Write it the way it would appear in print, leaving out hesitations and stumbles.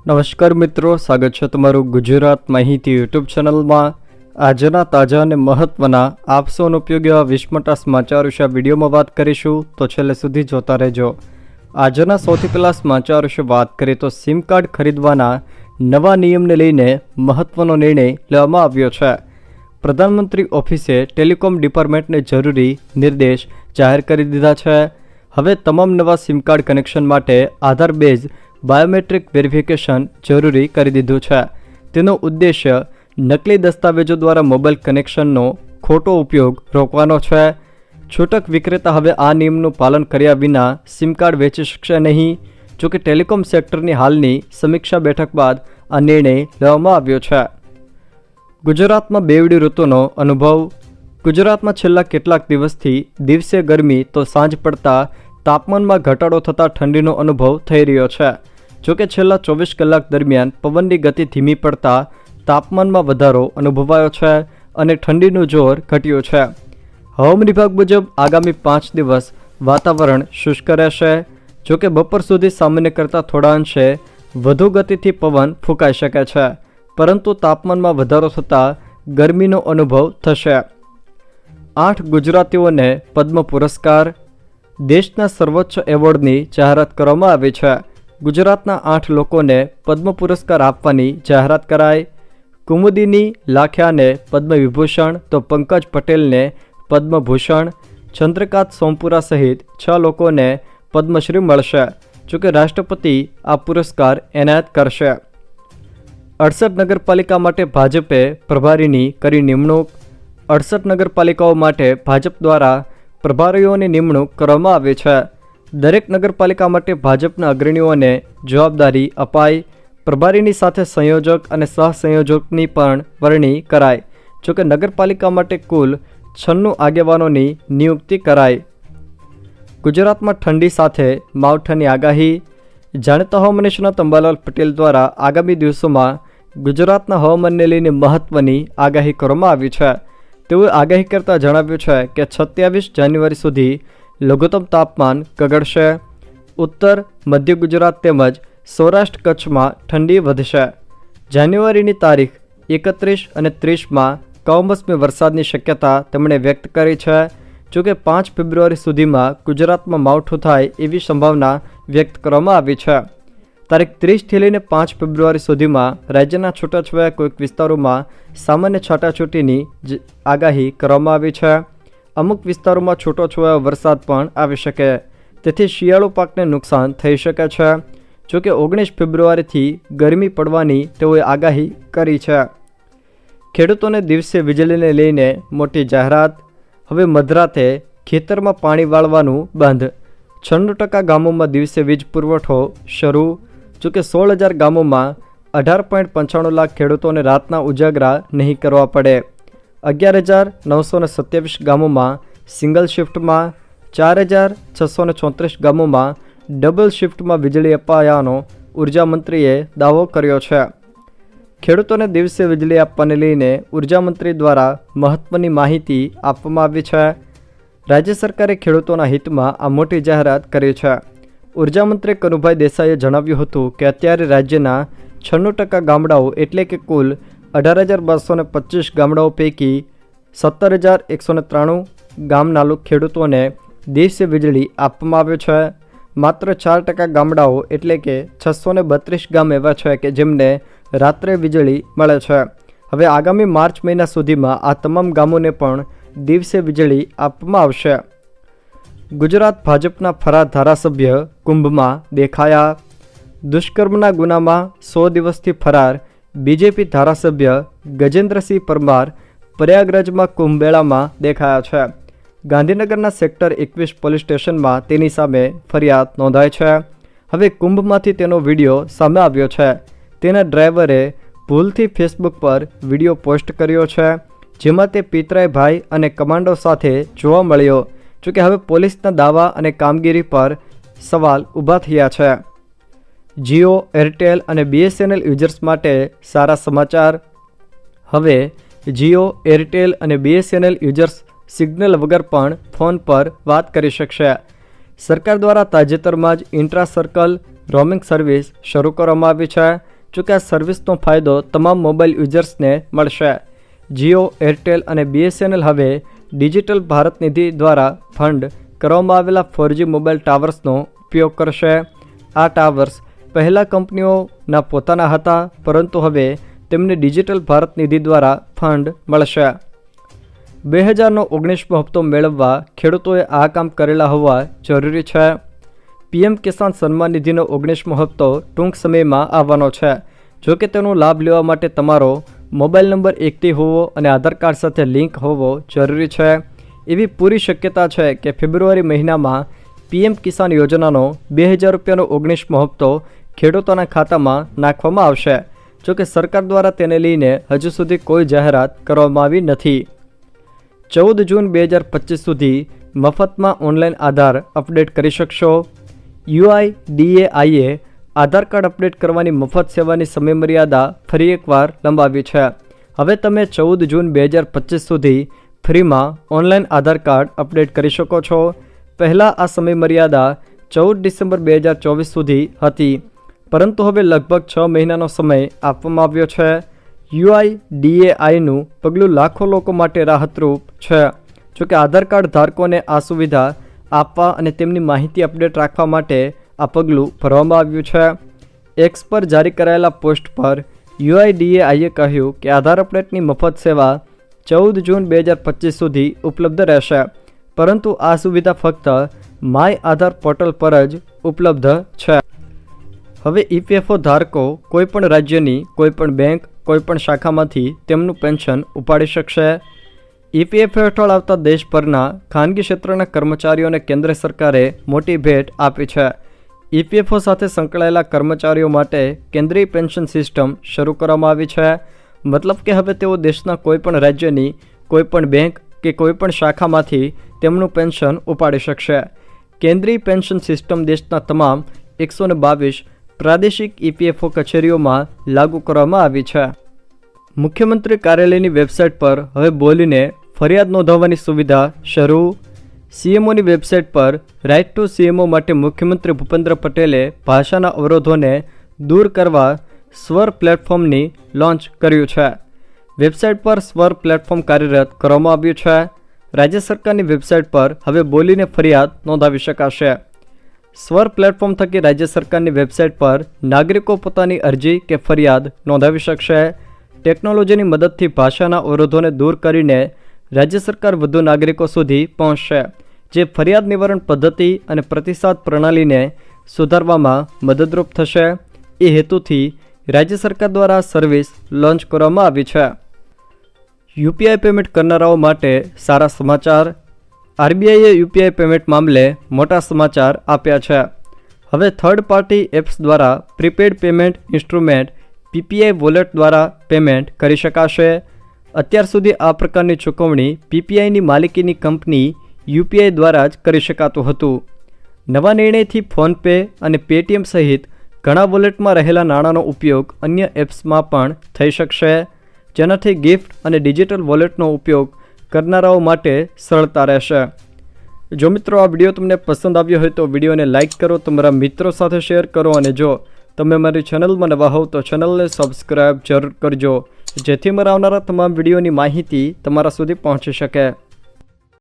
નમસ્કાર મિત્રો, સ્વાગત છે તમારું ગુજરાત માહિતી યુટ્યુબ ચેનલમાં। આજના તાજા અને મહત્વના આપસોનો ઉપયોગી એવા 20 મોટા સમાચાર વિશે વિડીયોમાં વાત કરીશું, તો છેલ્લે સુધી જોતા રહેજો। આજના સૌથી પહેલા સમાચાર વિશે વાત કરીએ તો સિમ કાર્ડ ખરીદવાના નવા નિયમને લઈને મહત્વનો નિર્ણય લેવામાં આવ્યો છે। પ્રધાનમંત્રી ઓફિસે ટેલિકોમ ડિપાર્ટમેન્ટને જરૂરી નિર્દેશ જાહેર કરી દીધા છે। હવે તમામ નવા સિમ કાર્ડ કનેક્શન માટે આધાર બેઝ બાયોમેટ્રિક વેરિફિકેશન જરૂરી કરી દીધું છે। તેનો ઉદ્દેશ્ય નકલી દસ્તાવેજો દ્વારા મોબાઈલ કનેક્શનનો ખોટો ઉપયોગ રોકવાનો છે। છૂટક વિક્રેતા હવે આ નિયમનું પાલન કર્યા વિના સિમ કાર્ડ વેચી શકશે નહીં। જોકે ટેલિકોમ સેક્ટરની હાલની સમીક્ષા બેઠક બાદ આ નિર્ણય લેવામાં આવ્યો છે। ગુજરાતમાં બેવડી ઋતુનો અનુભવ। ગુજરાતમાં છેલ્લા કેટલાક દિવસથી દિવસે ગરમી તો સાંજ પડતા તાપમાનમાં ઘટાડો થતાં ઠંડીનો અનુભવ થઈ રહ્યો છે। જોકે છેલ્લા 24 કલાક દરમિયાન પવનની ગતિ ધીમી પડતા તાપમાનમાં વધારો અનુભવાયો છે અને ઠંડીનું જોર ઘટ્યું છે। હવામાન વિભાગ મુજબ આગામી 5 દિવસ વાતાવરણ શુષ્ક રહેશે। જોકે બપોર સુધી સામાન્ય કરતાં થોડા અંશે વધુ ગતિથી પવન ફૂંકાઈ શકે છે, પરંતુ તાપમાનમાં વધારો થતાં ગરમીનો અનુભવ થશે। 8 ગુજરાતીઓને પદ્મ પુરસ્કાર। દેશના સર્વોચ્ચ એવોર્ડની જાહેરાત કરવામાં આવી છે। ગુજરાતના 8 લોકોને પદ્મ પુરસ્કાર આપવાની જાહેરાત કરાઈ। કુમુદિની લાખિયાને પદ્મ વિભૂષણ તો પંકજ પટેલને પદ્મભૂષણ, ચંદ્રકાંત સોમપુરા સહિત 6 લોકોને પદ્મશ્રી મળશે। જોકે રાષ્ટ્રપતિ આ પુરસ્કાર એનાયત કરશે। 68 નગરપાલિકા માટે ભાજપે પ્રભારીની કરી નિમણૂક। 68 નગરપાલિકાઓ માટે ભાજપ દ્વારા પ્રભારીઓની નિમણૂક કરવામાં આવી છે। દરેક નગરપાલિકા માટે ભાજપના અગ્રણીઓને જવાબદારી અપાઈ। પ્રભારીની સાથે સંયોજક અને સહસંયોજકની પણ વરણી કરાઈ। જોકે નગરપાલિકા માટે કુલ 96 આગેવાનોની નિયુક્તિ કરાઈ। ગુજરાતમાં ઠંડી સાથે માવઠાની આગાહી। જાણીતા હવામાન નિષ્ણાત અંબાલાલ પટેલ દ્વારા આગામી દિવસોમાં ગુજરાતના હવામાનને લઈને મહત્વની આગાહી કરવામાં આવી છે। તેઓએ આગાહી કરતાં જણાવ્યું છે કે 27 જાન્યુઆરી સુધી લઘુત્તમ તાપમાન ગગડશે। ઉત્તર મધ્ય ગુજરાત તેમજ સૌરાષ્ટ્ર કચ્છમાં ઠંડી વધશે। જાન્યુઆરીની તારીખ 31 અને 30માં કમોસમી વરસાદની શક્યતા તેમણે વ્યક્ત કરી છે। જોકે 5 ફેબ્રુઆરી સુધીમાં ગુજરાતમાં માવઠું થાય એવી સંભાવના વ્યક્ત કરવામાં આવી છે। તારીખ 30થી લઈને 5 ફેબ્રુઆરી સુધીમાં રાજ્યના છૂટાછવાયા કોઈક વિસ્તારોમાં સામાન્ય છાંટાછૂટીની આગાહી કરવામાં આવી છે। અમુક વિસ્તારોમાં છૂટોછવાયો વરસાદ પણ આવી શકે, તેથી શિયાળુ પાકને નુકસાન થઈ શકે છે। જોકે 19 ફેબ્રુઆરીથી ગરમી પડવાની તેઓએ આગાહી કરી છે। ખેડૂતોને દિવસે વીજળીને લઈને મોટી જાહેરાત। હવે મધરાતે ખેતરમાં પાણી વાળવાનું બંધ। 96% ગામોમાં દિવસે વીજ પુરવઠો શરૂ। જોકે 16,000 ગામોમાં 18.95 લાખ ખેડૂતોને રાતના ઉજાગરા નહીં કરવા પડે। 11,927 ગામોમાં સિંગલ શિફ્ટમાં, 4,634 ગામોમાં ડબલ શિફ્ટમાં વીજળી અપાયાનો ઉર્જામંત્રીએ દાવો કર્યો છે। ખેડૂતોને દિવસે વીજળી આપવાને લઈને ઉર્જામંત્રી દ્વારા મહત્વની માહિતી આપવામાં આવી છે। રાજ્ય સરકારે ખેડૂતોના હિતમાં આ મોટી જાહેરાત કરી છે। ઉર્જામંત્રી કનુભાઈ દેસાઈએ જણાવ્યું હતું કે અત્યારે રાજ્યના 96% ગામડાઓ એટલે કે કુલ 18,225 ગામડાઓ પૈકી 17,193 ગામના ખેડૂતોને દિવસે વીજળી આપવામાં આવ્યું છે। માત્ર 4% ગામડાઓ એટલે કે 632 ગામ એવા છે કે જેમને રાત્રે વીજળી મળે છે। હવે આગામી માર્ચ મહિના સુધીમાં આ તમામ ગામોને પણ દિવસે વીજળી આપવામાં આવશે। ગુજરાત ભાજપના ફરાર ધારાસભ્ય કુંભમાં દેખાયા। દુષ્કર્મના ગુનામાં 100 દિવસથી ફરાર બીજેપી ધારાસભ્ય ગજેન્દ્રસિંહ પરમાર પ્રયાગરાજમાં કુંભમેળામાં દેખાયા છે। ગાંધીનગરના સેક્ટર 21 પોલીસ સ્ટેશનમાં તેની સામે ફરિયાદ નોંધાઈ છે। હવે કુંભમાંથી તેનો વિડીયો સામે આવ્યો છે। તેના ડ્રાઈવરે ભૂલથી ફેસબુક પર વિડીયો પોસ્ટ કર્યો છે, જેમાં તે પિતરાઈ ભાઈ અને કમાન્ડો સાથે જોવા મળ્યો। જોકે હવે પોલીસના દાવા અને કામગીરી પર સવાલ ઊભા થયા છે। જીઓ, એરટેલ અને BSNL યુઝર્સ માટે સારા સમાચાર। હવે જીઓ, એરટેલ અને BSNL યુઝર્સ સિગ્નલ વગર પણ ફોન પર વાત કરી શકશે। સરકાર દ્વારા તાજેતરમાં જ ઇન્ટ્રા સર્કલ રોમિંગ સર્વિસ શરૂ કરવામાં આવી છે, જોકે આ સર્વિસનો ફાયદો તમામ મોબાઈલ યુઝર્સને મળશે. જીઓ, એરટેલ અને BSNL હવે ડિજિટલ ભારત નિધિ દ્વારા ફંડ કરવામાં આવેલા 4G મોબાઈલ ટાવર્સનો ઉપયોગ કરશે. આ ટાવર્સ પહેલાં કંપનીઓના પોતાના હતા, પરંતુ હવે તેમને ડિજિટલ ભારત નિધિ દ્વારા ફંડ મળશે. 2019નો હપ્તો મેળવવા ખેડૂતોએ આ કામ કરેલા હોવા જરૂરી છે. PM કિસાન સન્માન નિધિનો 19મો હપ્તો ટૂંક સમયમાં આવવાનો છે. જો કે તેનો લાભ લેવા માટે તમારો મોબાઈલ નંબર એક્ટિવ હોવો અને આધાર કાર્ડ સાથે લિંક હોવો જરૂરી છે. એવી પૂરી શક્યતા છે કે ફેબ્રુઆરી મહિનામાં PM કિસાન યોજનાનો 2000 રૂપિયાનો 19મો હપ્તો ખેડૂતોના ખાતામાં નાખવામાં આવશે. જો કે સરકાર દ્વારા તેને લઈને હજુ સુધી કોઈ જાહેરાત કરવામાં આવી નથી. 14 જૂન 2025 સુધી મફતમાં ઓનલાઈન આધાર અપડેટ કરી શકશો. UIDAIએ આધાર કાર્ડ અપડેટ કરવાની મફત સેવાની સમયમર્યાદા ફરી એકવાર લંબાવી છે. હવે તમે 14 જૂન 2025 સુધી ફ્રીમાં ઓનલાઈન આધાર કાર્ડ અપડેટ કરી શકો છો. પહેલાં આ સમયમર્યાદા 14 ડિસેમ્બર 2024 સુધી હતી, પરંતુ હવે લગભગ 6 મહિનાનો સમય આપવામાં આવ્યો છે. UIDAIનું પગલું લાખો લોકો માટે રાહતરૂપ છે. જોકે આધાર કાર્ડ ધારકોને આ સુવિધા આપવા અને તેમની માહિતી અપડેટ રાખવા માટે આ પગલું ભરવામાં આવ્યું છે. એક્સ પર જારી કરાયેલા પોસ્ટ પર UIDAIએ કહ્યું કે આધાર અપડેટની મફત સેવા 14 જૂન 2025 સુધી ઉપલબ્ધ રહેશે, પરંતુ આ સુવિધા ફક્ત માય આધાર પોર્ટલ પર જ ઉપલબ્ધ છે. હવે EPFO ધારકો કોઈપણ રાજ્યની કોઈપણ બેંક, કોઈપણ શાખામાંથી તેમનું પેન્શન ઉપાડી શકશે. EPFO હેઠળ આવતા દેશભરના ખાનગી ક્ષેત્રના કર્મચારીઓને કેન્દ્ર સરકારે મોટી ભેટ આપી છે. EPFO સાથે સંકળાયેલા કર્મચારીઓ માટે કેન્દ્રીય પેન્શન સિસ્ટમ શરૂ કરવામાં આવી છે. મતલબ કે હવે તેઓ દેશના કોઈપણ રાજ્યની કોઈપણ બેંક કે કોઈપણ શાખામાંથી તેમનું પેન્શન ઉપાડી શકશે. કેન્દ્રીય પેન્શન સિસ્ટમ દેશના તમામ 122 પ્રાદેશિક EPFO કચેરીઓમાં લાગુ કરવામાં આવી છે. મુખ્યમંત્રી કાર્યાલયની વેબસાઇટ પર હવે બોલીને ફરિયાદ નોંધાવવાની સુવિધા શરૂ. CMOની વેબસાઇટ પર રાઇટ ટુ CMO માટે મુખ્યમંત્રી ભૂપેન્દ્ર પટેલે ભાષાના અવરોધોને દૂર કરવા સ્વર પ્લેટફોર્મની લોન્ચ કર્યું છે. વેબસાઇટ પર સ્વર પ્લેટફોર્મ કાર્યરત કરવામાં આવ્યું છે. રાજ્ય સરકારની વેબસાઇટ પર હવે બોલીને ફરિયાદ નોંધાવી શકાશે. સ્વર પ્લેટફોર્મ થકી રાજ્ય સરકારની વેબસાઇટ પર નાગરિકો પોતાની અરજી કે ફરિયાદ નોંધાવી શકશે. ટેકનોલોજીની મદદથી ભાષાના અવરોધોને દૂર કરીને રાજ્ય સરકાર વધુ નાગરિકો સુધી પહોંચશે, જે ફરિયાદ નિવારણ પદ્ધતિ અને પ્રતિસાદ પ્રણાલીને સુધારવામાં મદદરૂપ થશે. એ હેતુથી રાજ્ય સરકાર દ્વારા સર્વિસ લોન્ચ કરવામાં આવી છે. UPI પેમેન્ટ કરનારાઓ માટે સારા સમાચાર. RBIએ UPI પેમેન્ટ મામલે મોટા સમાચાર આપ્યા છે. હવે થર્ડ પાર્ટી એપ્સ દ્વારા prepaid payment instrument PPI wallet દ્વારા પેમેન્ટ કરી શકાશે. અત્યાર સુધી આ પ્રકારની ચૂકવણી PPIની માલિકીની કંપની UPI દ્વારા જ કરી શકાતું હતું. નવા નિર્ણયથી ફોનપે અને પેટીએમ સહિત ઘણા વોલેટમાં રહેલા નાણાંનો ઉપયોગ અન્ય એપ્સમાં પણ થઈ શકશે, જેનાથી ગિફ્ટ અને ડિજિટલ વોલેટનો ઉપયોગ કરનારાઓ માટે સરળતા રહેશે. જો મિત્રો આ વિડીયો તમને પસંદ આવ્યો હોય તો વિડીયોને લાઇક કરો, તમારા મિત્રો સાથે શેર કરો, અને જો તમે મારી ચેનલમાં નવા હોવ તો ચેનલને સબસ્ક્રાઈબ જરૂર કરજો, જેથી મારા આવનારા તમામ વિડીયોની માહિતી તમારા સુધી પહોંચી શકે.